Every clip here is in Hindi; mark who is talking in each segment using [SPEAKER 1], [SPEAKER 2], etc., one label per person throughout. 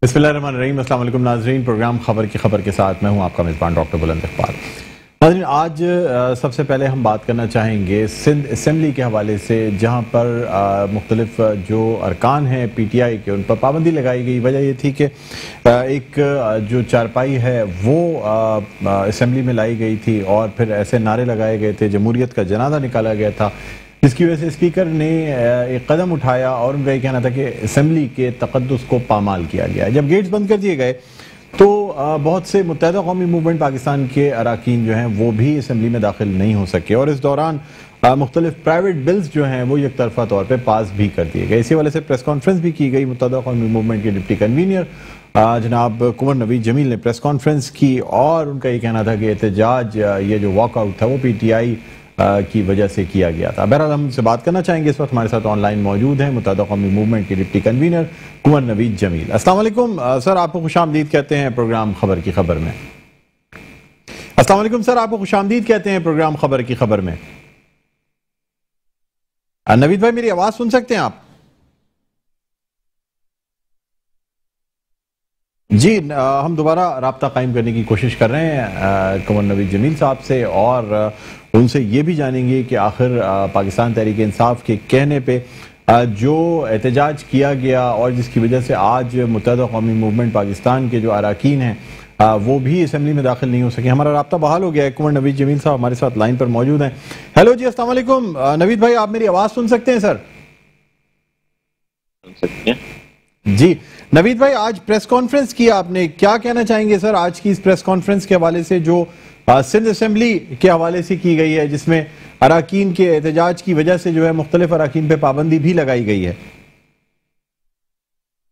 [SPEAKER 1] बिस्मिल्लाहिर्रहमानिर्रहीम। अस्सलाम वालेकुम नाज़रीन, प्रोग्राम खबर के साथ मैं हूं आपका मेज़बान डॉक्टर बुलंद इक़बाल। नाज़रीन, आज सबसे पहले हम बात करना चाहेंगे सिंध असम्बली के हवाले से, जहां पर मुख्तलिफ जो अरकान हैं PTI के, उन पर पाबंदी लगाई गई। वजह ये थी कि एक जो चारपाई है वो असम्बली में लाई गई थी और फिर ऐसे नारे लगाए गए थे, जमहूरियत का जनाजा निकाला गया था, जिसकी वजह से स्पीकर ने एक कदम उठाया और उनका ये कहना था कि असम्बली के तक़द्दुस को पामाल किया गया। जब गेट्स बंद कर दिए गए तो बहुत से मुत्तहिदा कौमी मूवमेंट पाकिस्तान के अराकीन जो हैं वो भी असम्बली में दाखिल नहीं हो सके और इस दौरान मुख्तलिफ प्राइवेट बिल्स जो हैं वो एक तरफा तौर पर पास भी कर दिए गए। इसी वजह से प्रेस कॉन्फ्रेंस भी की गई। मुत्तहिदा कौमी मूवमेंट के डिप्टी कन्वीनर जनाब कुंवर नवीद जमील ने प्रेस कॉन्फ्रेंस की और उनका ये कहना था कि एहतजाज, ये जो वॉकआउट था वो PTI की वजह से किया गया था। बहरहाल हम उनसे बात करना चाहेंगे। इस वक्त हमारे साथ ऑनलाइन मौजूद हैं मुत्तहिदा कौमी मूवमेंट के डिप्टी कन्वीनर कुंवर नवीद जमील। अस्सलाम वालेकुम सर, आपको खुशामदीद कहते हैं प्रोग्राम खबर की खबर में। अस्सलाम वालेकुम सर, आपको खुशामदीद कहते हैं प्रोग्राम खबर की खबर में। नवीद भाई, मेरी आवाज सुन सकते हैं आप? जी, हम दोबारा राब्ता कायम करने की कोशिश कर रहे हैं कुंवर नवीद जमील साहब से और उनसे ये भी जानेंगे कि आखिर पाकिस्तान तहरीक इंसाफ के कहने पे जो एहतजाज किया गया और जिसकी वजह से आज मुत्तहिदा कौमी मूवमेंट पाकिस्तान के जो अराकीन हैं वो भी असम्बली में दाखिल नहीं हो सके। हमारा राब्ता बहाल हो गया है। कुंवर नवीद जमील साहब हमारे साथ लाइन पर मौजूद हैं। हेलो जी, अस्सलाम वालेकुम। नवीद भाई, आप मेरी आवाज़ सुन सकते हैं सर? जी नवीद भाई, आज प्रेस कॉन्फ्रेंस की आपने, क्या कहना चाहेंगे सर आज की इस प्रेस कॉन्फ्रेंस के हवाले से जो सिंध असम्बली के हवाले से की गई है, जिसमें अराकीन के एहतजाज की वजह से जो है मुख्तलिफ अराकीन पे पाबंदी भी लगाई गई है?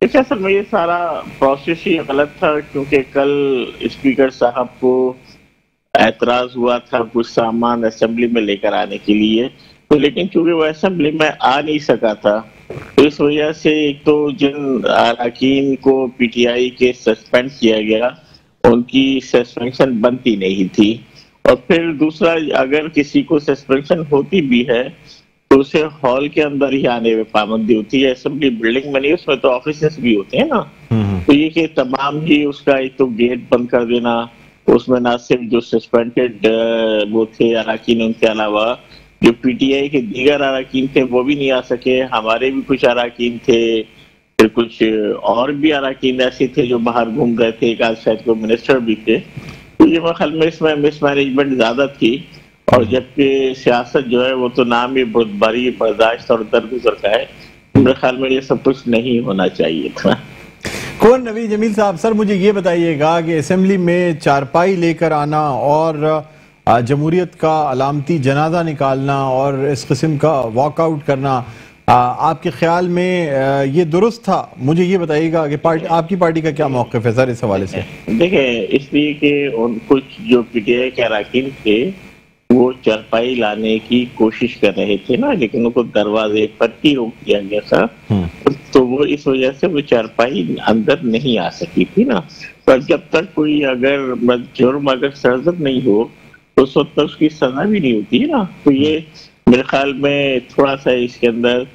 [SPEAKER 2] देखिए सर, ये सारा प्रोसेस ही गलत था क्योंकि कल स्पीकर साहब को एतराज हुआ था कुछ सामान असम्बली में लेकर आने के लिए, तो लेकिन क्योंकि वो असम्बली में आ नहीं सका था तो इस वजह से एक तो जिन अराकीन को PTI के सस्पेंड किया गया उनकी सस्पेंशन बनती नहीं थी, और फिर दूसरा, अगर किसी को सस्पेंशन होती भी है तो उसे हॉल के अंदर ही आने में पाबंदी होती है। असेंबली बिल्डिंग में नहीं, उसमें तो ऑफिस भी होते हैं ना। तो ये कि तमाम ही उसका एक तो गेट बंद कर देना, उसमें ना सिर्फ जो सस्पेंडेड वो थे अराकीन, उनके अलावा जो PTI के दीगर अराकीन थे वो भी नहीं आ सके। हमारे भी कुछ अराकीन थे, फिर कुछ और भी अराकीन ऐसे थे जो बाहर घूम रहे थे, एक आध शायद को मिनिस्टर भी थे। तो ये मेरे ख्याल में इसमें मिसमैनेजमेंट ज्यादा थी, और जबकि सियासत जो है वो तो नाम ही बहुत बड़ी बर्दाश्त और दरगुजर का है। मेरे ख्याल में ये सब कुछ नहीं होना चाहिए था।
[SPEAKER 1] कुंवर नवीद जमील साहब, सर मुझे ये बताइएगा कि असम्बली में चारपाई लेकर आना और जमहूरियत का अलामती जनाजा निकालना और इस किस्म का वॉकआउट करना, आपके ख्याल में ये दुरुस्त था? मुझे ये बताइएगा कि आपकी पार्टी का क्या मौक़िफ़ है सर इस हवाले से?
[SPEAKER 2] देखिए, इसलिए कि कुछ जो PTI के अराकीन थे वो चारपाई लाने की कोशिश कर रहे थे ना, लेकिन उनको दरवाजे पर ही रोक दिया गया था, तो वो इस वजह से वो चारपाई अंदर नहीं आ सकी थी ना। पर जब तक कोई अगर जुर्म अगर सरजद नहीं हो तो उस वक्त तक उसकी सजा भी नहीं होती है ना। तो ये मेरे ख्याल में थोड़ा सा इसके अंदर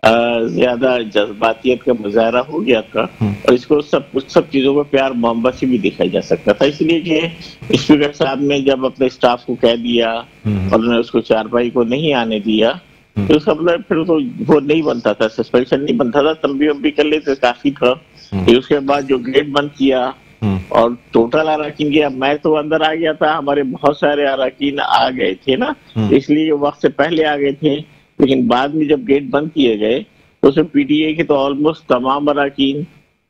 [SPEAKER 2] ज्यादा जज्बातियत का मुजाहरा हो गया था, और इसको सब चीजों में प्यार मोहब्बत से भी देखा जा सकता था। इसलिए कि स्पीकर साहब ने जब अपने स्टाफ को कह दिया और उन्होंने उसको चारपाई को नहीं आने दिया, तो उसका मतलब फिर तो वो नहीं बनता था, सस्पेंशन नहीं बनता था, तंबी वंबी कर लेते काफी था। फिर उसके बाद जो गेट बंद किया और टोटल अराकीन किया, मैं तो अंदर आ गया था, हमारे बहुत सारे अराकीन आ गए थे ना, इसलिए वक्त से पहले आ गए थे। लेकिन बाद में जब गेट बंद किए गए तो उसमें PTI के तो ऑलमोस्ट तमाम अराकीन,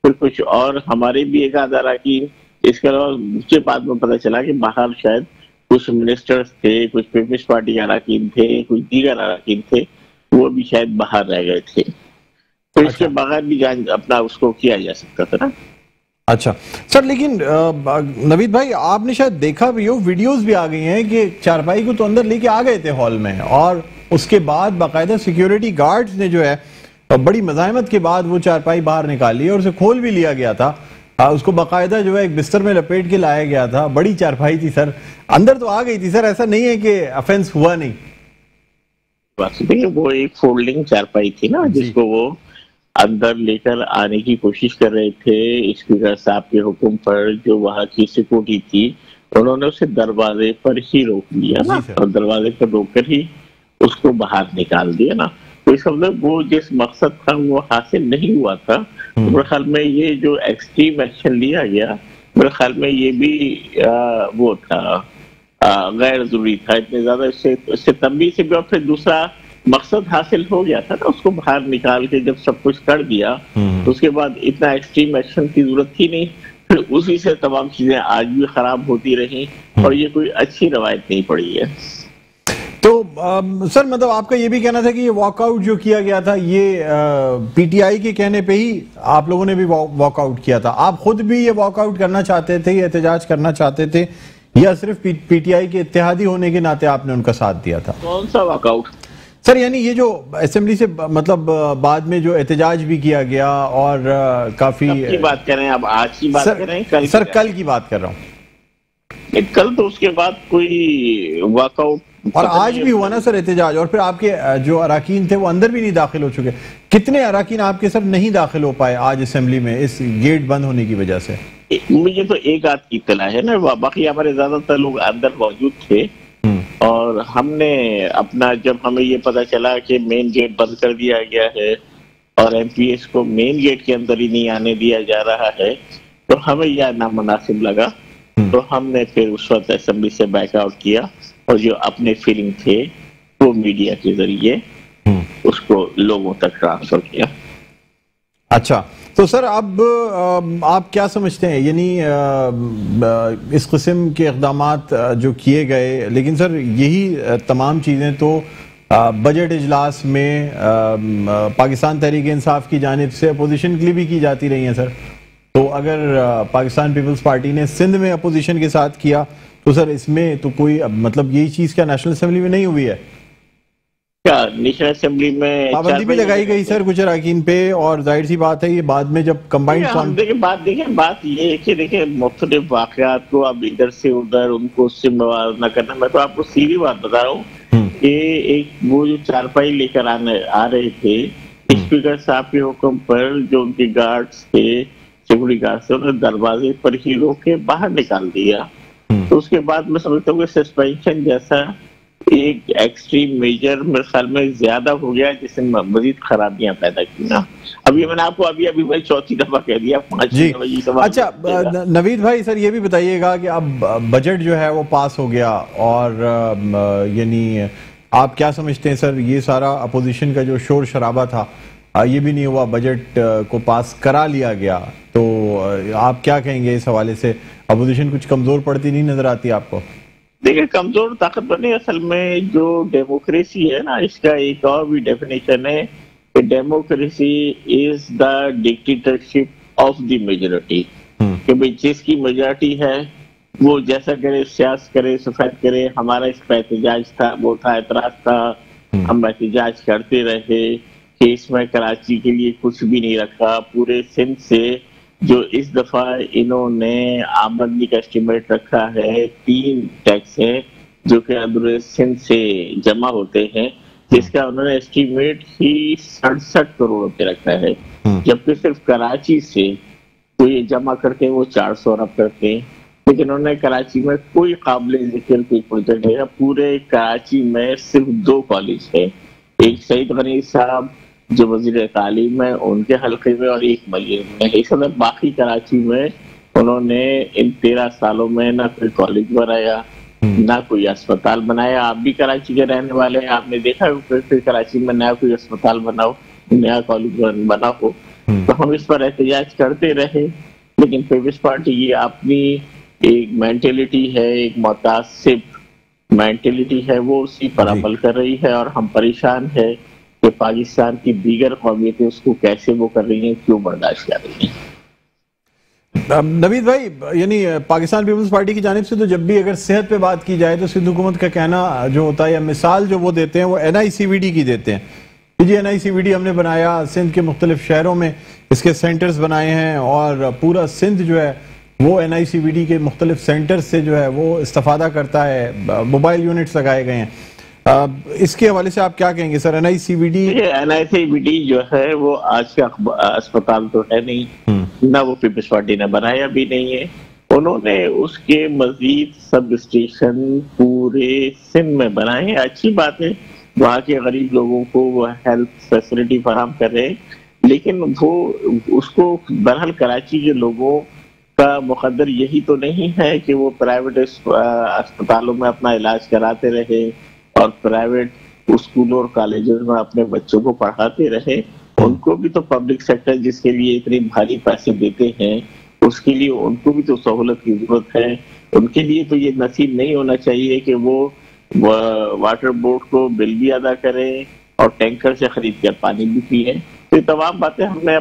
[SPEAKER 2] फिर कुछ और हमारे भी एक आध अराकीन, इसके अलावा मुझे बाद में पता चला कि बाहर शायद कुछ मिनिस्टर्स थे, कुछ पीपल्स पार्टी के अराकीन थे, कुछ दीगर अराकीन थे, वो भी शायद बाहर रह गए थे। तो इसके बगैर भी अपना उसको किया जा सकता था ना।
[SPEAKER 1] अच्छा सर, लेकिन नवीद भाई, आपने शायद देखा भी हो, वीडियोस भी आ गई हैं कि चारपाई को तो अंदर लेके आ गए थे हॉल में, और उसके बाद बाकायदा सिक्योरिटी गार्ड्स ने जो है बड़ी मज़ाहमत के बाद वो चारपाई बाहर निकाली और उसे खोल भी लिया गया था। उसको बाकायदा जो है एक बिस्तर में लपेट के लाया गया था। बड़ी चारपाई थी सर, अंदर तो आ गई थी सर, ऐसा नहीं है कि ऑफेंस हुआ नहीं।
[SPEAKER 2] वो एक फोल्डिंग चारपाई थी ना, जिसको वो अंदर लेकर आने की कोशिश कर रहे थे स्पीकर साहब के हुक्म पर। जो वहाँ की सिक्योरिटी थी उन्होंने उसे दरवाजे पर ही रोक लिया ना, और दरवाजे पर रोककर ही उसको बाहर निकाल दिया ना। तो इसका मतलब वो जिस मकसद था वो हासिल नहीं हुआ था। मेरे ख्याल में ये जो एक्सट्रीम एक्शन लिया गया, मेरे ख्याल में ये भी वो था गैर जरूरी था। इतने ज्यादा इससे तंबी से भी, और फिर दूसरा मकसद हासिल हो गया था ना, उसको बाहर निकाल के जब सब कुछ कर दिया तो उसके बाद इतना एक्सट्रीम एक्शन की जरूरत थी नहीं। फिर उसी से तमाम चीजें आज भी खराब होती रही और ये कोई अच्छी रवायत नहीं पड़ी है।
[SPEAKER 1] तो सर मतलब आपका ये भी कहना था कि ये वॉकआउट जो किया गया था ये पीटीआई के कहने पे ही आप लोगों ने भी वॉकआउट किया था? आप खुद भी ये वॉकआउट करना चाहते थे, ये एहतजाज करना चाहते थे, या सिर्फ पीटीआई के इत्तेहादी होने के नाते आपने उनका साथ दिया था?
[SPEAKER 2] कौन सा वॉकआउट
[SPEAKER 1] सर? यानी ये जो असेंबली से मतलब बाद में जो एहतजाज भी किया गया और काफी
[SPEAKER 2] की बात कर रहे हैं, अब आज की बात कर रहे हैं? कल
[SPEAKER 1] सर कल की बात कर रहा हूँ।
[SPEAKER 2] कल तो उसके बाद कोई वॉकआउट
[SPEAKER 1] और आज भी हुआ ना सर एहतजाज, और फिर आपके जो अराकीन थे वो अंदर भी नहीं दाखिल हो चुके। कितने अराकीन आपके सर नहीं दाखिल हो पाए आज असेंबली में इस गेट बंद होने की वजह से?
[SPEAKER 2] मुझे तो एक आध की इत्तला है ना, बाकी हमारे ज्यादातर लोग अंदर मौजूद थे। और हमने अपना, जब हमें ये पता चला कि मेन गेट बंद कर दिया गया है और एमपीएस को मेन गेट के अंदर ही नहीं आने दिया जा रहा है, तो हमें यह नामुनासिब लगा। तो हमने फिर उस वक्त असेंबली से बैकआउट किया और जो अपने फीलिंग थे वो मीडिया के जरिए उसको लोगों तक ट्रांसफर किया।
[SPEAKER 1] अच्छा, तो सर अब आप क्या समझते हैं, यानी इस किस्म के इक़दामात जो किए गए, लेकिन सर यही तमाम चीज़ें तो बजट इजलास में पाकिस्तान तहरीक इंसाफ की जानिब से अपोजिशन के लिए भी की जाती रही हैं सर। तो अगर पाकिस्तान पीपल्स पार्टी ने सिंध में अपोजिशन के साथ किया तो सर इसमें तो कोई मतलब यही चीज़ क्या नेशनल असेंबली में नहीं हुई है?
[SPEAKER 2] नेशनल असेंबली में
[SPEAKER 1] पाबंदी भी लगाई गई सर कुछ अरकान पे, और जाहिर सी बात है ये बाद में जब कंबाइंड
[SPEAKER 2] बात ये है कि देखिए मुख्तलिफ वाक़यात को अब इधर से उधर उनको उससे मुआवजा करना। मैं तो आपको सीधी बात बता रहा हूँ कि एक वो जो चारपाई लेकर आ रहे थे स्पीकर साहब के हुक्म पर, जो उनके गार्ड्स थे, सिक्योरिटी गार्ड्स थे, उन्होंने दरवाजे पर ही रोक के बाहर निकाल दिया। तो उसके बाद मैं समझता हूँ कि सस्पेंशन जैसा एक एक्सट्रीम मेजर मेरे ख्याल में ज्यादा हो गया, जिससे मजीद खराबियां पैदा की ना। अभी मैंने आपको अभी भाई चौथी दफा कह दिया, 5
[SPEAKER 1] जी। अच्छा नवीद भाई, सर ये भी बताइएगा कि अब बजट जो है वो पास हो गया, और यानी आप क्या समझते हैं सर, ये सारा अपोजिशन का जो शोर शराबा था ये भी नहीं हुआ, बजट को पास करा लिया गया, तो आप क्या कहेंगे इस हवाले से? अपोजिशन कुछ कमजोर पड़ती नहीं नजर आती आपको?
[SPEAKER 2] देखिए कमजोर ताकतवर नहीं, असल में जो डेमोक्रेसी है ना, इसका एक और भी डेफिनेशन है कि democracy is the dictatorship of the majority. कि भाई जिसकी मेजॉरिटी है वो जैसा करे, सियासत करे, सफेद करे। हमारा इस पर एहतजाज था, वो था, एतराज था, हम एहतजाज करते रहे कि इसमें कराची के लिए कुछ भी नहीं रखा। पूरे सिंध से जो इस दफा इन्होंने आमदनी का एस्टिमेट रखा है, 3 टैक्स हैं जो कि अंदर सिंध से जमा होते हैं, जिसका उन्होंने एस्टिमेट ही 67 करोड़ रुपए रखा है, जबकि सिर्फ कराची से तो ये जमा करते हैं वो 400 अरब करते हैं। लेकिन उन्होंने कराची में कोई काबिल जिक्र कोई प्रोजेक्ट है। पूरे कराची में सिर्फ 2 कॉलेज है, एक सईद गनी साहब जो वजीर तालीम है उनके हल्के में, और एक मलिक में। इस समय बाकी कराची में उन्होंने इन 13 सालों में ना कोई कॉलेज बनाया, ना कोई अस्पताल बनाया। आप भी कराची के रहने वाले हैं, आपने देखा फिर कराची में नया कोई अस्पताल बनाओ, नया कॉलेज बना हो। तो हम इस पर एहतजाज करते रहे, लेकिन पीपल्स पार्टी की अपनी एक मेंटेलिटी है, एक मुतासिब मेंटेलिटी है, वो उसी पर अमल कर रही है। और हम परेशान है कि पाकिस्तान की दीगर कौमियतें उसको कैसे वो कर रही हैं, क्यों बर्दाश्त कर रही हैं।
[SPEAKER 1] नवीद भाई, यानी पाकिस्तान पीपल्स पार्टी की जानिब से तो जब भी अगर सेहत पे बात की जाए तो सिंध हुकूमत का कहना जो होता है, या मिसाल जो वो देते हैं, वो NICVD की देते हैं। जी NICVD हमने बनाया, सिंध के मुख्तलिफ शहरों में इसके सेंटर्स बनाए हैं, और पूरा सिंध जो है वो NICVD के मुख्तलिफ सेंटर्स से जो है वो इस्तेफादा करता है, मोबाइल यूनिट्स लगाए गए हैं। इसके हवाले से आप क्या कहेंगे सर?
[SPEAKER 2] NICBD जो है वो आज का अस्पताल तो है नहीं, ना वो पीपल्स पार्टी ने बनाया भी नहीं है। उन्होंने उसके मजीद सब स्टेशन पूरे सिंध में बनाए हैं। अच्छी बात है, वहाँ के गरीब लोगों को वो हेल्थ फैसिलिटी फराहम कर रहे हैं, लेकिन वो उसको बहरहाल कराची के लोगों का मुकद्दर यही तो नहीं है कि वो प्राइवेट अस्पतालों में अपना इलाज कराते रहे और प्राइवेट स्कूलों और कॉलेजों में अपने बच्चों को पढ़ाते रहे। उनको भी तो पब्लिक सेक्टर जिसके लिए इतने भारी पैसे देते हैं, उसके लिए उनको भी तो सहूलत की जरूरत है। उनके लिए तो ये नसीब नहीं होना चाहिए कि वो वाटर बोर्ड को बिल भी अदा करें और टैंकर से खरीद कर पानी भी पिए। तो तमाम बातें मैंने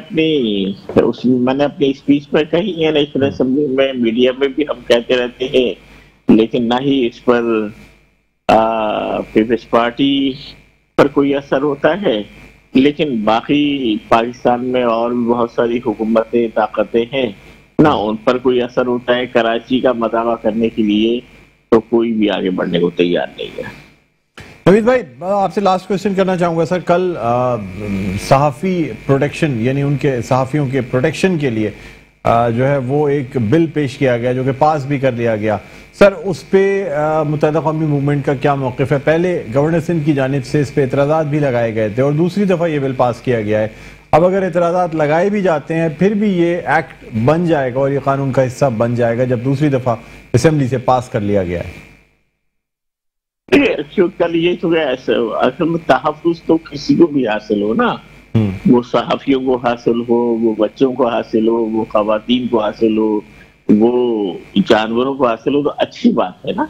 [SPEAKER 2] अपनी स्पीच में कही है, नेशनल असेंबली में, मीडिया में भी हम कहते रहते हैं, लेकिन ना ही इस पर पीपल्स पार्टी पर कोई असर होता है। लेकिन बाकी पाकिस्तान में और भी बहुत सारी हुकूमतें, ताकतें हैं, ना उन पर कोई असर होता है। कराची का मदावा करने के लिए तो कोई भी आगे बढ़ने को तैयार नहीं है।
[SPEAKER 1] नवीद भाई, आपसे लास्ट क्वेश्चन करना चाहूंगा सर। कल सहाफ़ी प्रोटेक्शन, यानी उनके सहाफ़ियों के प्रोटेक्शन के लिए जो है वो एक बिल पेश किया गया, जो कि पास भी कर लिया गया। सर, उस पर मुत्तहिदा कौमी मूवमेंट का क्या मौक़िफ़ है? पहले गवर्नर सिंध की जानिब से इस पर एतराज़ात भी लगाए गए थे और दूसरी दफ़ा ये बिल पास किया गया है। अब अगर एतराज़ात लगाए भी जाते हैं, फिर भी ये एक्ट बन जाएगा और ये कानून का हिस्सा बन जाएगा जब दूसरी दफ़ा असेंबली से पास कर लिया गया है।
[SPEAKER 2] कल ये तो असल में तहफ़्फ़ुज़ तो किसी को भी हासिल हो ना, वो सहाफ़ियों को हासिल हो, वो बच्चों को हासिल हो, वो ख़वातीन को हासिल हो, वो जानवरों को हासिल हो, तो अच्छी बात है ना।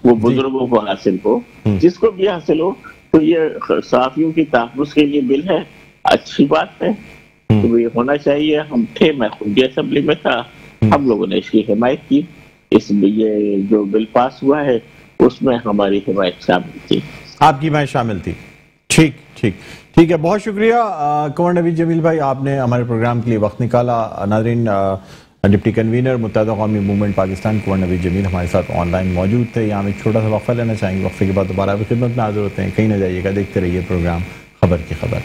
[SPEAKER 2] वो बुजुर्गों को हासिल हो, जिसको भी हासिल हो, तो ये सहाफ़ियों की तहफ़्फ़ुज़ के लिए बिल है, अच्छी बात है। तो ये होना चाहिए। मैं खुद असेंबली में था, हम लोगों ने इसकी हिमायत की। ये जो बिल पास हुआ है उसमें हमारी हिमायत शामिल थी।
[SPEAKER 1] आपकी हिमायत शामिल थी? ठीक ठीक ठीक है, बहुत शुक्रिया कुंवर नवीद जमील भाई, आपने हमारे प्रोग्राम के लिए वक्त निकाला। नाज़रीन, डिप्टी कन्वीनर मुत्तहिदा कौमी मूवमेंट पाकिस्तान कुंवर नवीद जमील हमारे साथ ऑनलाइन मौजूद थे। यहाँ हम एक छोटा सा वक्फा लेना चाहेंगे, वक्फे के बाद दोबारा आपकी खिदमत में हाजिर होते हैं। कहीं ना जाइएगा, देखते रहिए प्रोग्राम खबर की खबर।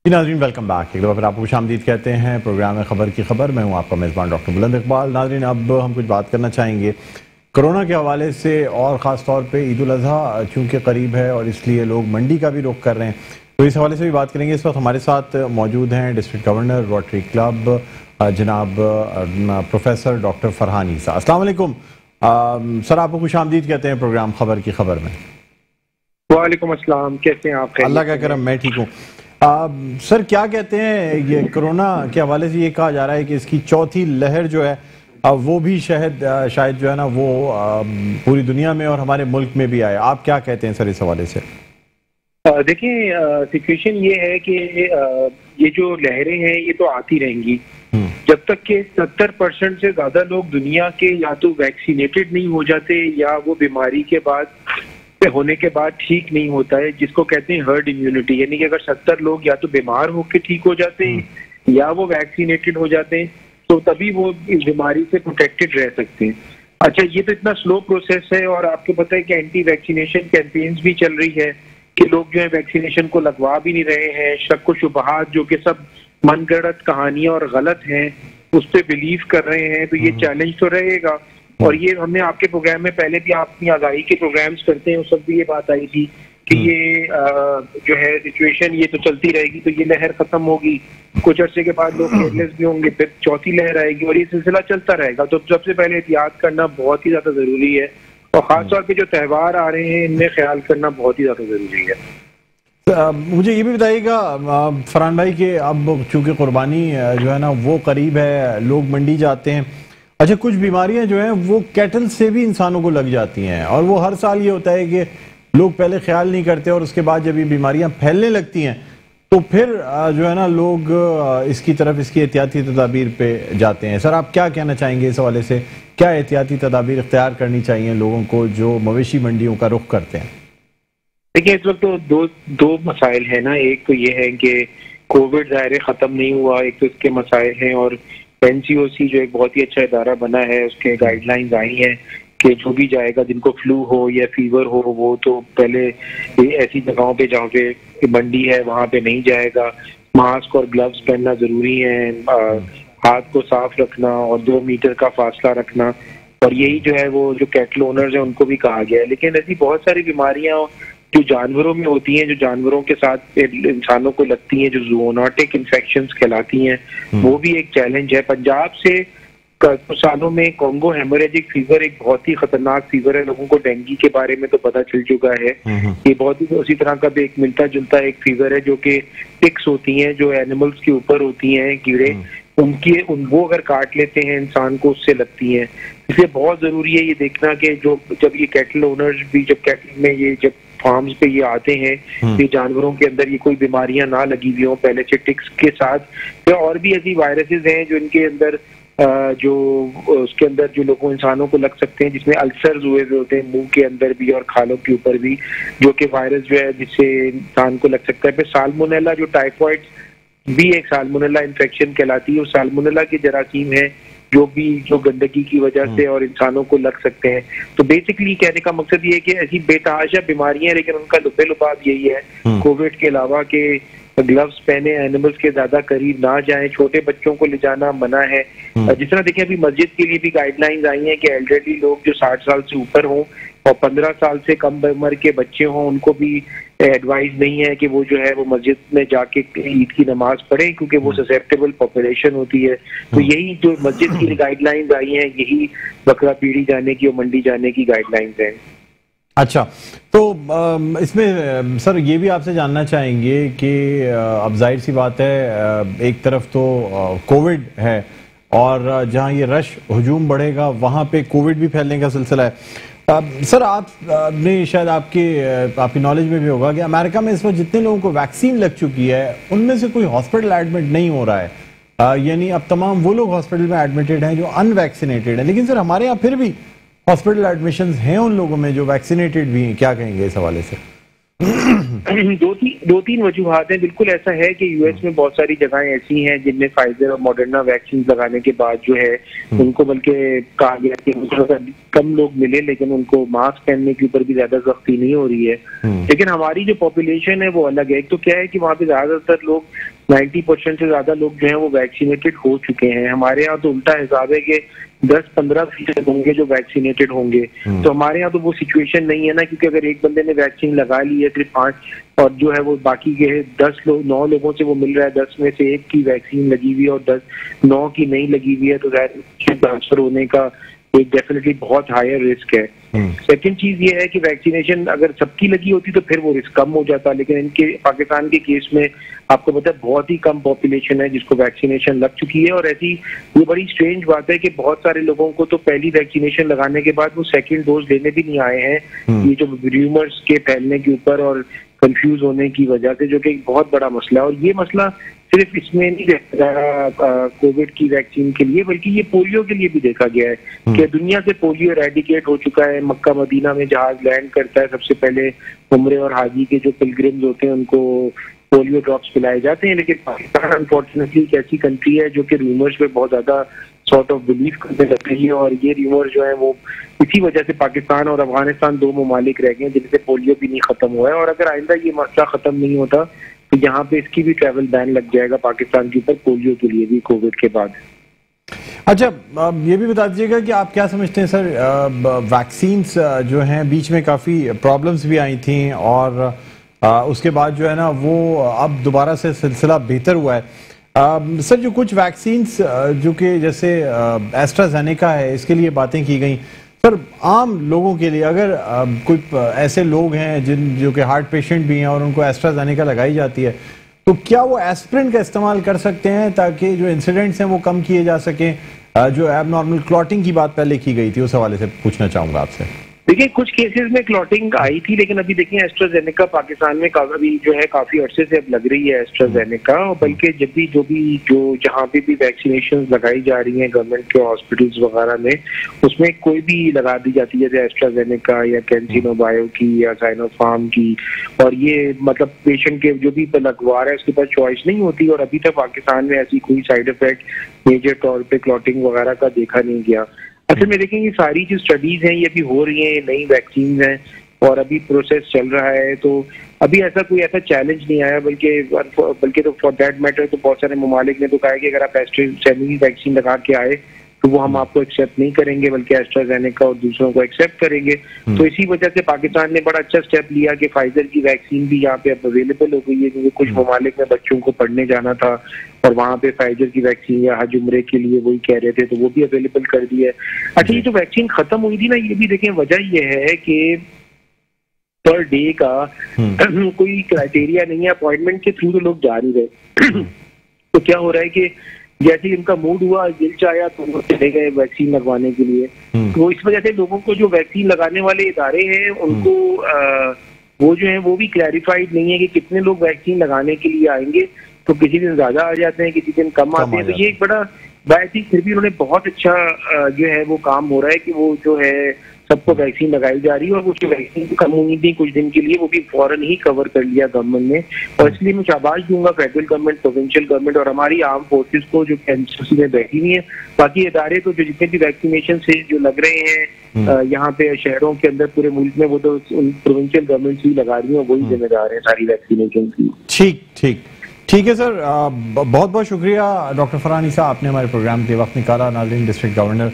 [SPEAKER 1] नाज़रीन, वेलकम बैक। एक दफ़ा फिर आपको खुशामदीद कहते हैं प्रोग्राम है खबर की खबर। मैं हूँ आपका मेज़बान डॉक्टर बुलंद इकबाल। नाज़रीन, अब हम कुछ बात करना चाहेंगे कोरोना के हवाले से, और ख़ास तौर पे ईद उल अज़हा चूँकि करीब है और इसलिए लोग मंडी का भी रुख कर रहे हैं, तो इस हवाले से भी बात करेंगे। इस वक्त हमारे साथ मौजूद हैं डिस्ट्रिक्ट गवर्नर रोटरी क्लब जनाब प्रोफेसर डॉक्टर फरहान ईसा। अस्सलाम वालेकुम सर, आपको खुशामदीद कहते हैं प्रोग्राम खबर की खबर में।
[SPEAKER 3] वालेकुम अस्सलाम, कैसे हैं आप?
[SPEAKER 1] अल्लाह का करम, मैं ठीक हूँ। सर, क्या कहते हैं, ये कोरोना के हवाले से ये कहा जा रहा है कि इसकी चौथी लहर जो है वो भी शायद जो है ना वो पूरी दुनिया में और हमारे मुल्क में भी आए। आप क्या कहते हैं सर इस हवाले से?
[SPEAKER 3] देखिए, सिचुएशन ये है कि ये जो लहरें हैं ये तो आती रहेंगी जब तक कि 70% से ज्यादा लोग दुनिया के या तो वैक्सीनेटेड नहीं हो जाते या वो बीमारी के बाद होने के बाद ठीक नहीं होता है, जिसको कहते हैं हर्ड इम्यूनिटी। यानी कि अगर 70 लोग या तो बीमार होकर ठीक हो जाते हैं या वो वैक्सीनेटेड हो जाते हैं, तो तभी वो इस बीमारी से प्रोटेक्टेड रह सकते हैं। अच्छा, ये तो इतना स्लो प्रोसेस है और आपको पता है कि एंटी वैक्सीनेशन कैंपेन्स भी चल रही है कि लोग जो है वैक्सीनेशन को लगवा भी नहीं रहे हैं। शक व शुबहात जो कि सब मनगढ़ंत कहानियां और गलत हैं उस पर बिलीव कर रहे हैं, तो ये चैलेंज तो रहेगा। और ये हमने आपके प्रोग्राम में पहले भी, आप अपनी आगाही के प्रोग्राम्स करते हैं, उस वक्त भी ये बात आई थी कि ये जो है सिचुएशन ये तो चलती रहेगी, तो ये लहर खत्म होगी, कुछ अर्से के बाद लोग केयरलेस भी होंगे, फिर चौथी लहर आएगी और ये सिलसिला चलता रहेगा। तो सबसे पहले एहतियात करना बहुत ही ज्यादा जरूरी है और खासतौर पे जो त्यौहार आ रहे हैं इनमें ख्याल करना बहुत ही ज्यादा जरूरी है।
[SPEAKER 1] मुझे ये भी बताइएगा फरहान भाई कि अब चूंकि कुर्बानी जो है ना वो करीब है, लोग मंडी जाते हैं। अच्छा, कुछ बीमारियां जो हैं वो कैटल से भी इंसानों को लग जाती हैं और वो हर साल ये होता है कि लोग पहले ख्याल नहीं करते और उसके बाद जब ये बीमारियां फैलने लगती हैं तो फिर जो है ना लोग इसकी तरफ, इसकी एहतियाती तदाबीर पे जाते हैं। सर, आप क्या कहना चाहेंगे इस हवाले से? क्या एहतियाती तदाबीर इख्तियार करनी चाहिए लोगों को जो मवेशी मंडियों का रुख करते हैं?
[SPEAKER 3] देखिए, इस वक्त तो दो मसाइल है ना। एक तो ये है कि कोविड ज़ाहिर ख़त्म नहीं हुआ, एक तो इसके मसाइल हैं, और NCOC जो एक बहुत ही अच्छा इदारा बना है उसके गाइडलाइंस आई हैं कि जो भी जाएगा, जिनको फ्लू हो या फीवर हो, वो तो पहले ऐसी जगहों पे जहाँ पे मंडी है वहाँ पे नहीं जाएगा। मास्क और ग्लव्स पहनना जरूरी है, हाथ को साफ रखना और 2 मीटर का फासला रखना। और यही जो है वो जो कैटल ओनर्स हैं उनको भी कहा गया है। लेकिन ऐसी बहुत सारी बीमारियां जो जानवरों में होती हैं, जो जानवरों के साथ इंसानों को लगती हैं, जो जूनोटिक इन्फेक्शंस कहलाती हैं, वो भी एक चैलेंज है। पंजाब से कुछ सालों में कॉन्गो हेमोरेजिक फीवर एक बहुत ही खतरनाक फीवर है। लोगों को डेंगू के बारे में तो पता चल चुका है। ये बहुत ही उसी तरह का भी एक मिलता जुलता एक फीवर है जो कि टिक्स होती हैं, जो एनिमल्स के ऊपर होती हैं, कीड़े, वो अगर काट लेते हैं इंसान को उससे लगती हैं। इसलिए बहुत जरूरी है ये देखना कि जो जब ये कैटल ओनर्स भी जब कैटल में ये जब फार्म्स पे ये आते हैं, ये जानवरों के अंदर ये कोई बीमारियां ना लगी हुई हों पहले से टिक्स के साथ, या और भी ऐसी वायरसेस हैं जो इनके अंदर जो उसके अंदर जो लोगों इंसानों को लग सकते हैं, जिसमें अल्सर्स हुए होते हैं मुंह के अंदर भी और खालों के ऊपर भी, जो कि वायरस जो है जिससे इंसान को लग सकता है। फिर साल्मोनेला जो टाइफॉइड भी एक साल्मोनेला इन्फेक्शन कहलाती है, वो साल्मोनेला की जरासीम है जो गंदगी की वजह से और इंसानों को लग सकते हैं। तो बेसिकली कहने का मकसद ये है कि ऐसी बेतहाशा बीमारियां, लेकिन उनका लुबे लुबाब यही है कोविड के अलावा के ग्लव्स पहने, एनिमल्स के ज्यादा करीब ना जाएं, छोटे बच्चों को ले जाना मना है। जिस तरह देखिए अभी मस्जिद के लिए भी गाइडलाइंस आई हैं कि एल्डरली लोग जो 60 साल से ऊपर हों और 15 साल से कम उम्र के बच्चे हों, उनको भी एडवाइस नहीं है कि वो जो है वो मस्जिद में जाके ईद की नमाज पढ़े, क्योंकि वो ससेप्टेबल पॉपुलेशन होती है। तो यही जो मस्जिद की गाइडलाइंस आई हैं, यही बकरा पीढ़ी जाने की और मंडी जाने की गाइडलाइंस हैं।
[SPEAKER 1] अच्छा, तो इसमें सर ये भी आपसे जानना चाहेंगे कि अब जाहिर सी बात है, एक तरफ तो कोविड है और जहां ये रश हुजूम बढ़ेगा वहां पे कोविड भी फैलने का सिलसिला है। सर आपने शायद आपकी नॉलेज में भी होगा कि अमेरिका में इस वक्त जितने लोगों को वैक्सीन लग चुकी है उनमें से कोई हॉस्पिटल एडमिट नहीं हो रहा है, यानी अब तमाम वो लोग हॉस्पिटल में एडमिटेड हैं जो अनवैक्सीनेटेड हैं। लेकिन सर हमारे यहाँ फिर भी हॉस्पिटल एडमिशंस हैं उन लोगों में जो वैक्सीनेटेड भी हैं, क्या कहेंगे इस हवाले से?
[SPEAKER 3] दो तीन वजूहात हैं। बिल्कुल ऐसा है कि यूएस में बहुत सारी जगहें ऐसी हैं जिनमें फाइजर और मॉडर्ना वैक्सीन लगाने के बाद जो है उनको बल्कि कहा गया कि कम लोग मिले, लेकिन उनको मास्क पहनने के ऊपर भी ज्यादा सख्ती नहीं हो रही है। लेकिन हमारी जो पॉपुलेशन है वो अलग है। एक तो क्या है कि वहाँ पे ज्यादातर लोग 90% से ज्यादा लोग जो है वो वैक्सीनेटेड हो चुके हैं। हमारे यहाँ तो उल्टा हिसाब है कि 10-15% होंगे जो वैक्सीनेटेड होंगे। तो हमारे यहाँ तो वो सिचुएशन नहीं है ना, क्योंकि अगर एक बंदे ने वैक्सीन लगा ली है सिर्फ 5 और जो है वो बाकी के 9 लोगों से वो मिल रहा है, 10 में से 1 की वैक्सीन लगी हुई है और 9 की नहीं लगी हुई है, तो ट्रांसफर होने का एक डेफिनेटली बहुत हायर रिस्क है। सेकंड चीज ये है कि वैक्सीनेशन अगर सबकी लगी होती तो फिर वो रिस्क कम हो जाता, लेकिन इनके पाकिस्तान के केस में आपको पता है बहुत ही कम पॉपुलेशन है जिसको वैक्सीनेशन लग चुकी है। और ऐसी ये बड़ी स्ट्रेंज बात है कि बहुत सारे लोगों को तो पहली वैक्सीनेशन लगाने के बाद वो सेकंड डोज लेने भी नहीं आए हैं, ये जो र्यूमर्स के फैलने के ऊपर और कंफ्यूज होने की वजह से, जो कि एक बहुत बड़ा मसला है। और ये मसला सिर्फ इसमें नहीं देखा जा रहा कोविड की वैक्सीन के लिए, बल्कि ये पोलियो के लिए भी देखा गया है कि दुनिया से पोलियो एरेडिकेट हो चुका है। मक्का मदीना में जहाज लैंड करता है, सबसे पहले उम्रे और हाजी के जो पिलग्रिम्स होते हैं उनको पोलियो ड्रॉप्स पिलाए जाते हैं। लेकिन पाकिस्तान अनफॉर्चुनेटली एक ऐसी कंट्री है जो कि रूमर्स पे बहुत ज्यादा सॉर्ट ऑफ बिलीव करने लग रही है, और ये रूमर जो है वो इसी वजह से पाकिस्तान और अफगानिस्तान 2 ममालिक रह गए जिनसे पोलियो भी नहीं खत्म हुआ है। और अगर आइंदा ये मसला खत्म नहीं होता तो यहाँ पे इसकी भी ट्रैवल बैन लग जाएगा पाकिस्तान के ऊपर पोलियो के लिए भी कोविड के बाद।
[SPEAKER 1] अच्छा, ये भी बता दीजिएगा कि आप क्या समझते हैं सर, वैक्सीन्स जो हैं बीच में काफ़ी प्रॉब्लम्स भी आई थी और उसके बाद जो है ना वो अब दोबारा से सिलसिला बेहतर हुआ है। सर जो कुछ वैक्सीन्स जो कि जैसे एस्ट्राजेनेका है, इसके लिए बातें की गई, सर आम लोगों के लिए अगर कोई ऐसे लोग हैं जो कि हार्ट पेशेंट भी हैं और उनको एस्ट्राजेनेका लगाई जाती है, तो क्या वो एस्प्रिन का इस्तेमाल कर सकते हैं ताकि जो इंसिडेंट्स हैं वो कम किए जा सकें? जो एबनॉर्मल क्लॉटिंग की बात पहले की गई थी उस हवाले से पूछना चाहूंगा आपसे।
[SPEAKER 3] देखिए कुछ केसेस में क्लॉटिंग आई थी, लेकिन अभी देखिए एस्ट्राजेनेका पाकिस्तान में अभी जो है काफी अरसे से अब लग रही है एस्ट्राजेनेका। और बल्कि जो जहाँ पे भी वैक्सीनेशन लगाई जा रही हैं गवर्नमेंट के हॉस्पिटल्स वगैरह में, उसमें कोई भी लगा दी जाती है जैसे एस्ट्राजेनेका या कैंसिनो बायो की या साइनोफार्म की, और ये मतलब पेशेंट के जो भी लगवा रहा है उसके पास चॉइस नहीं होती। और अभी तक पाकिस्तान में ऐसी कोई साइड इफेक्ट मेजर तौर पे क्लॉटिंग वगैरह का देखा नहीं गया। असल में देखें ये सारी जो स्टडीज हैं ये अभी हो रही हैं, नई वैक्सीन हैं और अभी प्रोसेस चल रहा है, तो अभी कोई ऐसा चैलेंज नहीं आया, बल्कि तो फॉर दैट मैटर तो बहुत सारे ममालिक ने तो कहा है कि अगर आप एस्ट्राजेनेका वैक्सीन लगा के आए तो वो हम आपको एक्सेप्ट नहीं करेंगे, बल्कि एस्ट्राजेनेका और दूसरों को एक्सेप्ट करेंगे। तो इसी वजह से पाकिस्तान ने बड़ा अच्छा स्टेप लिया कि फाइजर की वैक्सीन भी यहाँ पे अब अवेलेबल हो गई है, क्योंकि कुछ ममालिक में बच्चों को पढ़ने जाना था और वहाँ पे फाइजर की वैक्सीन या हज उम्रे के लिए वही कह रहे थे, तो वो भी अवेलेबल कर दी है। अच्छा, ये जो वैक्सीन खत्म हुई थी ना, ये भी देखें वजह ये है कि पर डे का कोई क्राइटेरिया नहीं है, अपॉइंटमेंट के थ्रू तो लोग जा नहीं रहे। तो क्या हो रहा है कि जैसे ही उनका मूड हुआ, दिल चाहा, तो वो चले गए वैक्सीन लगवाने के लिए। तो इस वजह से लोगों को जो वैक्सीन लगाने वाले इदारे हैं उनको वो जो है वो भी क्लैरिफाइड नहीं है कि कितने लोग वैक्सीन लगाने के लिए आएंगे। तो किसी दिन ज्यादा आ जाते हैं, किसी दिन कम आते हैं। तो ये एक बड़ा बात थी, फिर भी उन्होंने बहुत अच्छा जो है वो काम हो रहा है कि वो जो है सबको वैक्सीन लगाई जा रही है, और उसकी वैक्सीन कम हुई थी कुछ दिन के लिए, वो भी फौरन ही कवर कर लिया गवर्नमेंट ने। और इसलिए मैं शाबाश दूंगा फेडरल गवर्नमेंट, प्रोविंशियल गवर्नमेंट और हमारी आर्म फोर्सेस को जो एनसीसी में बैठी हुई है। बाकी इदारे तो जो जितने भी वैक्सीनेशन से जो लग रहे हैं यहाँ पे शहरों के अंदर पूरे मुल्क में, वो तो प्रोविंशियल गवर्नमेंट ही लगा रही है, वही जिम्मेदार है सारी वैक्सीनेशन की।
[SPEAKER 1] ठीक है सर, बहुत बहुत शुक्रिया डॉक्टर फरहान ईसा, आपने हमारे प्रोग्राम के वक्त निकाला। नाज़रीन, डिस्ट्रिक्ट गवर्नर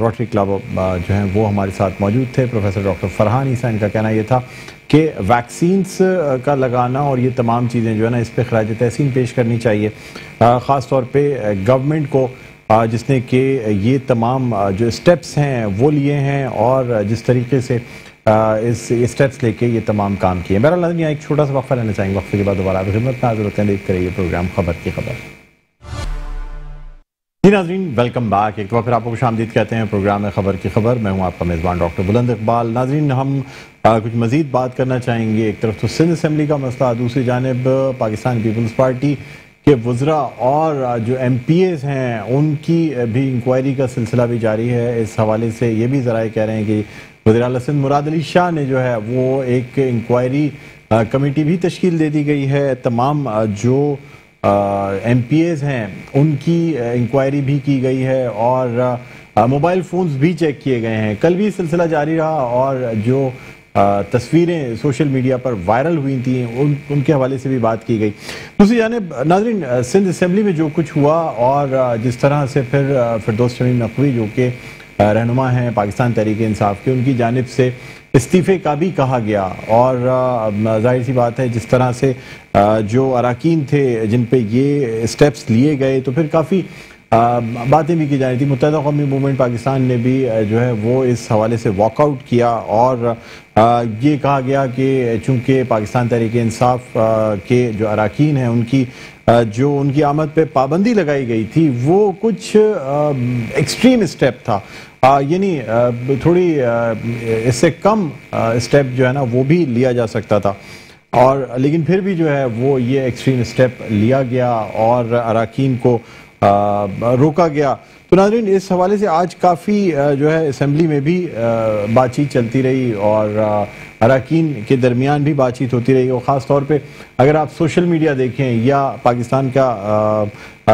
[SPEAKER 1] रोटरी क्लब जो हैं वो हमारे साथ मौजूद थे, प्रोफेसर डॉक्टर फरहान ईसा। इनका कहना ये था कि वैक्सीन्स का लगाना और ये तमाम चीज़ें जो है ना, इस पर खराज तहसीन पेश करनी चाहिए, ख़ास तौर पे गवर्नमेंट को, जिसने कि ये तमाम जो स्टेप्स हैं वो लिए हैं और जिस तरीके से इस स्टेप्स लेके ये तमाम काम किए। मेरा नाज़रीन, यहाँ एक छोटा सा वक्फा लेना चाहेंगे, वक्फे के बाद दोबारा आपकी खिदमत में हाजिर होते हैं। देखते रहिए प्रोग्राम खबर की खबर। जी नाज़रीन, वेलकम बैक। एक बार फिर आपको खुशामदीद कहते हैं प्रोग्राम में खबर की खबर। मैं हूँ आपका मेज़बान डॉक्टर बुलंद इकबाल। नाज़रीन, हम कुछ मज़ीद बात करना चाहेंगे। एक तरफ तो सिंध असम्बली का मसला, दूसरी जानिब पाकिस्तान पीपल्स पार्टी के वज़रा और जो MPAs हैं उनकी भी इंक्वायरी का सिलसिला भी जारी है। इस हवाले से ये भी ज़राए कह रहे हैं कि वज़ीर आला सिंध मुराद अली शाह ने जो है वो एक इंक्वायरी कमेटी भी तश्कील दे दी गई है। तमाम जो MPAs हैं उनकी इंक्वायरी भी की गई है और मोबाइल फ़ोन्स भी चेक किए गए हैं। कल भी सिलसिला जारी रहा और जो तस्वीरें सोशल मीडिया पर वायरल हुई थी उनके हवाले से भी बात की गई। दूसरी जानिब नाज़रीन, सिंध असम्बली में जो कुछ हुआ और जिस तरह से फिर फिरदौस शमीम नकवी जो कि रहनुमा हैं पाकिस्तान तहरीक इंसाफ के, उनकी जानिब से इस्तीफ़े का भी कहा गया और जाहिर सी बात है जिस तरह से जो अराकीन थे जिन पे ये स्टेप्स लिए गए, तो फिर काफ़ी बातें भी की जा रही थी। मुत्तहिदा कौमी मूवमेंट पाकिस्तान ने भी जो है वो इस हवाले से वॉकआउट किया और ये कहा गया कि चूँकि पाकिस्तान तहरीक इंसाफ के जो अराकीन हैं उनकी जो उनकी आमद पे पाबंदी लगाई गई थी वो कुछ एक्सट्रीम स्टेप था, यानी थोड़ी इससे कम स्टेप जो है ना वो भी लिया जा सकता था, और लेकिन फिर भी जो है वो ये एक्सट्रीम स्टेप लिया गया और अराकीन को रोका गया। तो नाज़रीन, इस हवाले से आज काफ़ी जो है असम्बली में भी बातचीत चलती रही और अराकीन के दरमियान भी बातचीत होती रही, और ख़ास तौर पे अगर आप सोशल मीडिया देखें या पाकिस्तान का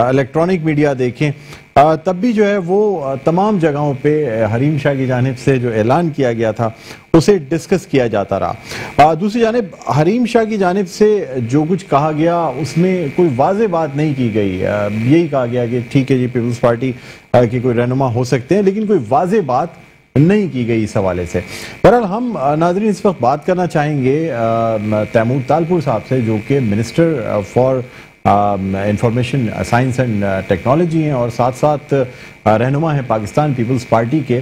[SPEAKER 1] इलेक्ट्रॉनिक मीडिया देखें तब भी जो है वो तमाम जगहों पे हरीम शाह की जानिब से जो ऐलान किया गया था उसे डिस्कस किया जाता रहा। दूसरी जानिब हरीम शाह की जानिब से जो कुछ कहा गया उसमें कोई वाज़ेह बात नहीं की गई। यही कहा गया कि ठीक है जी, पीपल्स पार्टी के कोई रहनुमा हो सकते हैं, लेकिन कोई वाज़ेह बात नहीं की गई इस हवाले से। बहरहाल हम नाज़रीन इस वक्त बात करना चाहेंगे तैमूर तालपुर साहब से, जो कि minister for information science and technology हैं और साथ साथ रहनुमा है पाकिस्तान पीपल्स पार्टी के,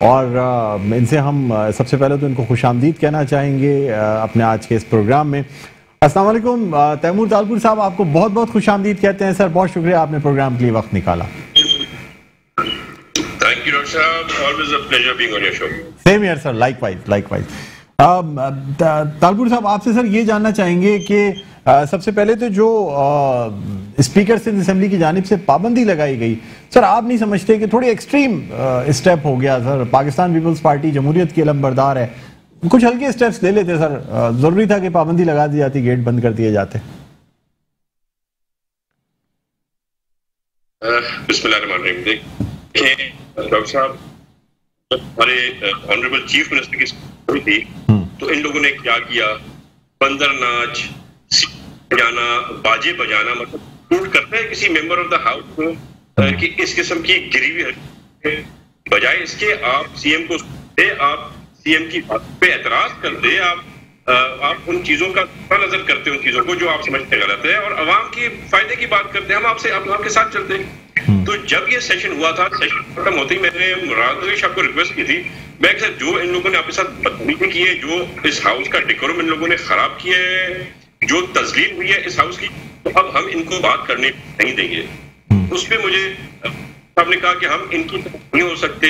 [SPEAKER 1] और इनसे हम सबसे पहले तो इनको खुशामदीद कहना चाहेंगे अपने आज के इस प्रोग्राम में। अस्सलाम वालेकुम तैमूर तालपुर साहब, आपको बहुत बहुत खुशामदीद कहते हैं सर। बहुत शुक्रिया, आपने प्रोग्राम के लिए वक्त निकाला।
[SPEAKER 4] Thank you, Dr. Saab. Always a pleasure being on your show.
[SPEAKER 1] Same here, sir. Likewise. Talpur साहब, आपसे सर ये जानना चाहेंगे कि सबसे पहले तो जो स्पीकर सिंध असेंबली की जानिब से पाबंदी लगाई गई, सर आप नहीं समझते कि थोड़ी एक्सट्रीम स्टेप हो गया? सर पाकिस्तान पीपल्स पार्टी जमहूरियत की अलमबरदार है, कुछ हल्के स्टेप्स ले लेते सर, जरूरी था कि पाबंदी लगा दी जाती, गेट बंद कर दिए जाते।
[SPEAKER 4] बिस्मिल्लाहिर्रहमानिर्रहीम। देखिए डॉक्टर साहब, हमारे ऑनरेबल चीफ मिनिस्टर की हुई थी, तो इन लोगों ने क्या किया, बंदर नाच, बजाना, बाजे बजाना, मतलब शूट करते हैं किसी मेंबर ऑफ द हाउस को कि इस किस्म की गिरी हुई, बजाय इसके आप सीएम को दे, आप सीएम की बात पे एतराज कर दे, आप उन चीजों का नजर करते हैं, उन चीजों को जो आप समझते गलत है, और अवाम की फायदे की बात करते हैं, हम आपके साथ चलते हैं। तो जब ये सेशन हुआ था, सेशन खत्म होते ही मैंने मुराद नबी साहब को रिक्वेस्ट की थी, मैं सर जो इन लोगों ने आपके साथ बदतमीजी की है, जो इस हाउस का डेकोरम इन लोगों ने खराब किया है, जो तजलील हुई है इस हाउस की, तो अब हम इनको बात करने नहीं देंगे। उस पर मुझे साहब ने कहा कि हम इनकी नहीं हो सकते,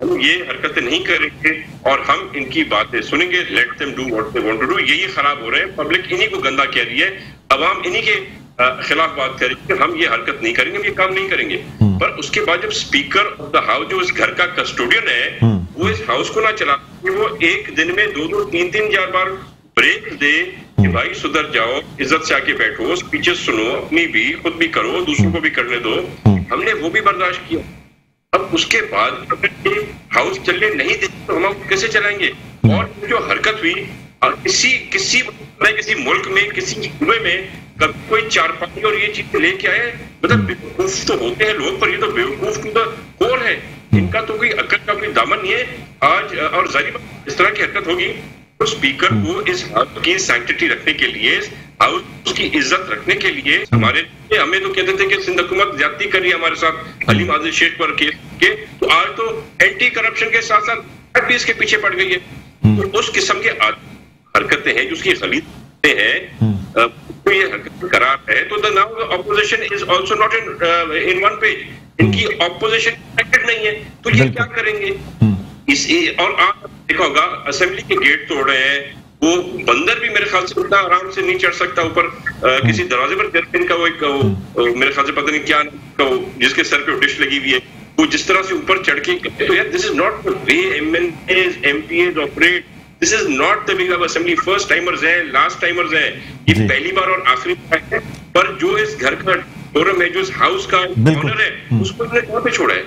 [SPEAKER 4] हम ये हरकतें नहीं करेंगे और हम इनकी बातें सुनेंगे, let them do what they want to do. यही खराब हो रहे हैं, पब्लिक इन्हीं को गंदा कह रही है, अवाम इन्हीं के खिलाफ बात करेंगे कि हम ये हरकत नहीं करेंगे, हम ये काम नहीं करेंगे। पर उसके बाद जब स्पीकर ऑफ द हाउस, जो इस घर का कस्टोडियन है, वो इस हाउस को ना चला, वो एक दिन में 2-2, 3-3 4 बार ब्रेक दे कि भाई सुधर जाओ, इज्जत से आके बैठो, स्पीचेस सुनो, अपनी भी खुद भी करो, दूसरों को भी करने दो, हमने वो भी बर्दाश्त किया। अब उसके बाद हाउस चलने नहीं दे तो हम कैसे चलाएंगे? और जो हरकत हुई, किसी मुल्क में, किसी सूबे में कभी कोई चारपाई और ये चीजें लेके आए, मतलब बेवकूफ तो होते हैं लोग, पर ये तो बेवकूफ की तो कौन है, इनका तो कोई अकल का कोई दामन नहीं है आज। और जारी बात, इस तरह की हरकत होगी तो स्पीकर को इस हाउस की सैंक्टिटी रखने के लिए, हाउस की इज्जत रखने के लिए, हमें तो कहते थे कि सिंध हुकूमत ज्यादती कर रही है हमारे साथ हलीम आदिल शेख पर केस के, तो आज तो एंटी करप्शन के साथ साथ इसके पीछे पड़ गई है। तो उस किस्म के हरकतें हैं जो उसकी खलीद है, तो ये हरकत करार है। तो the now opposition is also not in one page, इनकी ऑपोजिशन नहीं है, तो ये क्या करेंगे? और आप देखा होगा असेंबली के गेट तोड़ रहे हैं, वो बंदर भी मेरे ख्याल से उतना आराम से नहीं चढ़ सकता ऊपर, किसी दरवाजे पर इनका वो मेरे ख्याल से पता नहीं क्या जिसके सर पे डिश लगी हुई है, वो जिस तरह से ऊपर चढ़ के, तो यार this is not the way MNAs MPAs operate, this is not the way of assembly. First timers हैं, लास्ट टाइमर्स हैं, ये पहली बार और आखिरी बार है। पर जो इस घर का फोरम है, जो इस हाउस का ऑनर है, उसको इन्होंने कहां पे छोड़ा है?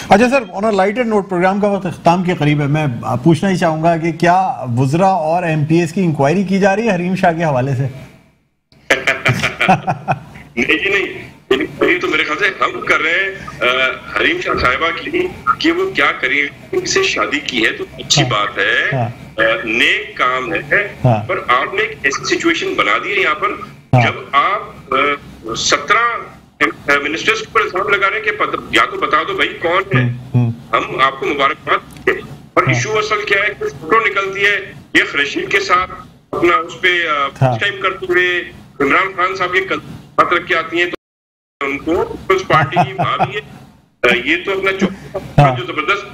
[SPEAKER 1] अच्छा sir, on a lighter note, programme का वक्त इख्तिताम के करीब है, मैं पूछना ही चाहूंगा कि क्या वुज़रा और एमपीएस की इंक्वायरी की जा रही है हरीम शाह के हवाले से?
[SPEAKER 4] नहीं जी नहीं, तो मेरे ख्याल से हम कर रहे हैं हरीम शाह साहिबा की कि वो क्या करें, किससे शादी की है तो अच्छी बात है, नेक काम है, पर आपने एक ऐसी सिचुएशन बना दी है यहाँ पर, जब आप 17 मिनिस्टर्स पर इल्जाम लगा रहे हैं कि या तो बता दो भाई कौन है, हम आपको मुबारकबाद। और इशू असल क्या है कि फोटो निकलती है ये रशीद के साथ अपना उस पे टाइम करते हुए इमरान खान साहब के हाथ रख के आती हैं, तो उनको उस पार्टी की भाभी है, ये तो अपना जो जबरदस्त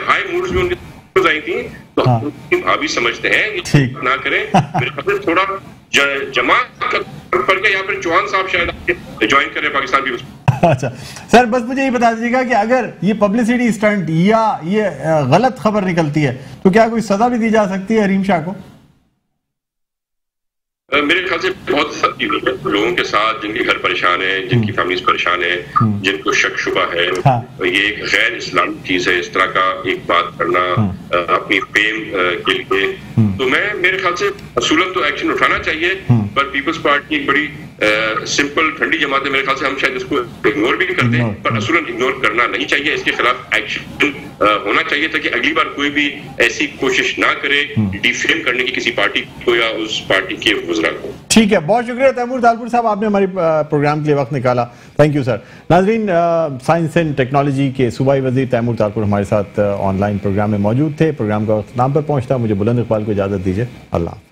[SPEAKER 4] हाई मूड्स में उनके आई थी, तो उनकी भाभी समझते हैं ये ना करें। मेरे ख्याल से थोड़ा जमात पड़ गया, यहाँ पर चौहान साहब शायद ज्वाइन करें पाकिस्तान भी।
[SPEAKER 1] अच्छा सर, बस मुझे ये बता दीजिएगा कि अगर ये पब्लिसिटी स्टंट या ये गलत खबर निकलती है तो क्या कोई सजा भी दी जा सकती है हरीम शाह को?
[SPEAKER 4] मेरे ख्याल से बहुत सख्ती हुई है लोगों के साथ, जिनके घर परेशान है, जिनकी फैमिलीज परेशान है, जिनको शक शुबा है। ये एक गैर इस्लामिक चीज है इस तरह का एक बात करना अपनी फेम के लिए। तो मेरे ख्याल से असूलन तो एक्शन उठाना चाहिए, पर पीपल्स पार्टी एक बड़ी सिंपल ठंडी जमात है, मेरे ख्याल से हम शायद इसको इग्नोर भी करते हैं, पर असूलन इग्नोर करना नहीं चाहिए, इसके खिलाफ एक्शन होना चाहिए ताकि अगली बार कोई भी ऐसी कोशिश ना करे डिफेम करने की किसी पार्टी को या उस पार्टी के वुज़रा को।
[SPEAKER 1] ठीक है, बहुत शुक्रिया तैमूर तालपुर साहब, आपने हमारे प्रोग्राम के लिए वक्त निकाला, थैंक यू सर। नाज़रीन, साइंस एंड टेक्नोलॉजी के सूबाई वज़ीर तैमूर तालपुर हमारे साथ ऑनलाइन प्रोग्राम में मौजूद थे। प्रोग्राम का वक्त नाम पर पहुंचता, मुझे बुलंद इकबाल को इजाज़त दीजिए, अल्लाह।